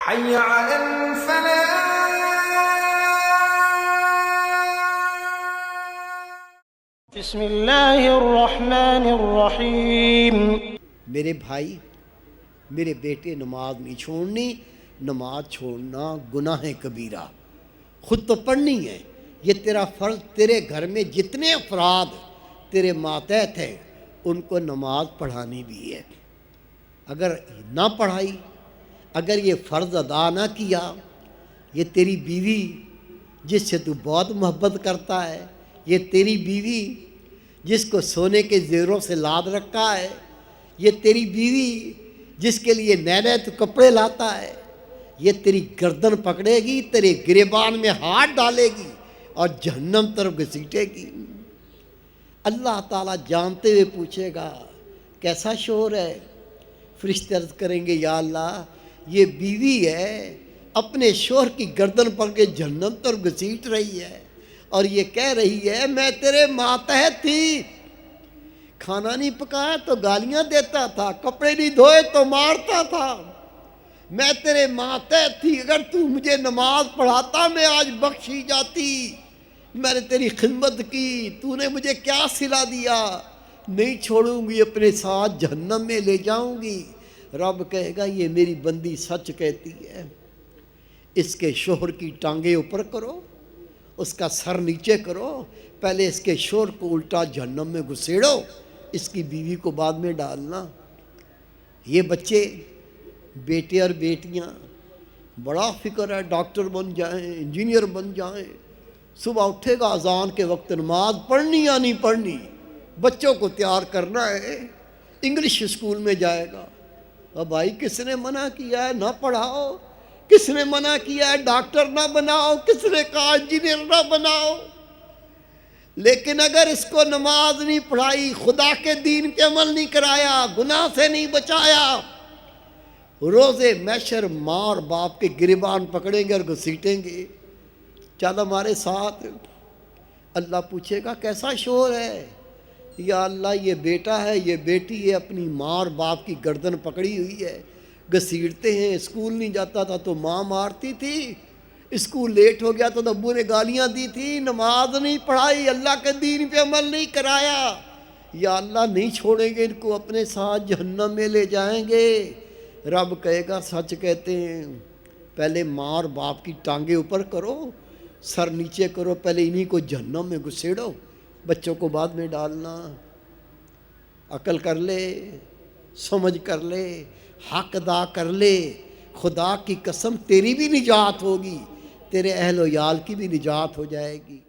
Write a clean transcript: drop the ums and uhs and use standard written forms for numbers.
حي على الفلاح. بسم اللہ الرحمن الرحیم۔ میرے بھائی، میرے بیٹے، نماز نہیں چھوڑنی۔ نماز چھوڑنا گناہ کبیرہ، خود تو پڑھنی ہے، یہ تیرا فرض۔ تیرے گھر میں جتنے افراد تیرے ماتحت ہیں ان کو نماز پڑھانی بھی ہے۔ اگر نہ پڑھائی، اگر یہ فرض ادا نہ کیا، یہ تیری بیوی جس سے تو بہت محبت کرتا ہے، یہ تیری بیوی جس کو سونے کے زیوروں سے لاد رکھا ہے، یہ تیری بیوی جس کے لیے نئے نئے تو کپڑے لاتا ہے، یہ تیری گردن پکڑے گی، تیرے گریبان میں ہاتھ ڈالے گی اور جہنم طرف گھسیٹے گی۔ اللہ تعالیٰ جانتے ہوئے پوچھے گا کیسا شوہر ہے؟ فرشتے عرض کریں گے یا اللہ یہ بیوی ہے، اپنے شوہر کی گردن پکڑ کے جہنم طرف گھسیٹ رہی ہے اور یہ کہہ رہی ہے میں تیرے ماتحت تھی، کھانا نہیں پکایا تو گالیاں دیتا تھا، کپڑے نہیں دھوئے تو مارتا تھا، میں تیرے ماتحت تھی، اگر تو مجھے نماز پڑھاتا میں آج بخشی جاتی، میں نے تیری خدمت کی، تو نے مجھے کیا صلہ دیا، نہیں چھوڑوں گی، اپنے ساتھ جہنم میں لے جاؤں گی۔ رب کہے گا یہ میری بندی سچ کہتی ہے، اس کے شوہر کی ٹانگیں اوپر کرو، اس کا سر نیچے کرو، پہلے اس کے شوہر کو الٹا جہنم میں گھسیڑو، اس کی بیوی کو بعد میں ڈالنا۔ یہ بچے، بیٹے اور بیٹیاں، بڑا فکر ہے ڈاکٹر بن جائیں، انجینئر بن جائیں، صبح اٹھے گا اذان کے وقت نماز پڑھنی یا نہیں پڑھنی، بچوں کو تیار کرنا ہے، انگلش اسکول میں جائے گا۔ اب بھائی کس نے منع کیا ہے نہ پڑھاؤ؟ کس نے منع کیا ہے ڈاکٹر نہ بناؤ؟ کس نے کہا انجینئر نہ بناؤ؟ لیکن اگر اس کو نماز نہیں پڑھائی، خدا کے دین کے عمل نہیں کرایا، گناہ سے نہیں بچایا، روز محشر ماں اور باپ کے گریبان پکڑیں گے اور گھسیٹیں گے، چل ہمارے ساتھ۔ اللہ پوچھے گا کیسا شوہر ہے؟ یا اللہ یہ بیٹا ہے، یہ بیٹی ہے، اپنی ماں اور باپ کی گردن پکڑی ہوئی ہے، گھسیٹتے ہیں، اسکول نہیں جاتا تھا تو ماں مارتی تھی، اسکول لیٹ ہو گیا تو ابو نے گالیاں دی تھی، نماز نہیں پڑھائی، اللہ کے دین پہ عمل نہیں کرایا، یا اللہ نہیں چھوڑیں گے ان کو، اپنے ساتھ جہنم میں لے جائیں گے۔ رب کہے گا سچ کہتے ہیں، پہلے ماں اور باپ کی ٹانگیں اوپر کرو، سر نیچے کرو، پہلے انہی کو جہنم میں گھسیڑو، بچوں کو بعد میں ڈالنا۔ عقل کر لے، سمجھ کر لے، حق ادا کر لے، خدا کی قسم تیری بھی نجات ہوگی، تیرے اہل و عیال کی بھی نجات ہو جائے گی۔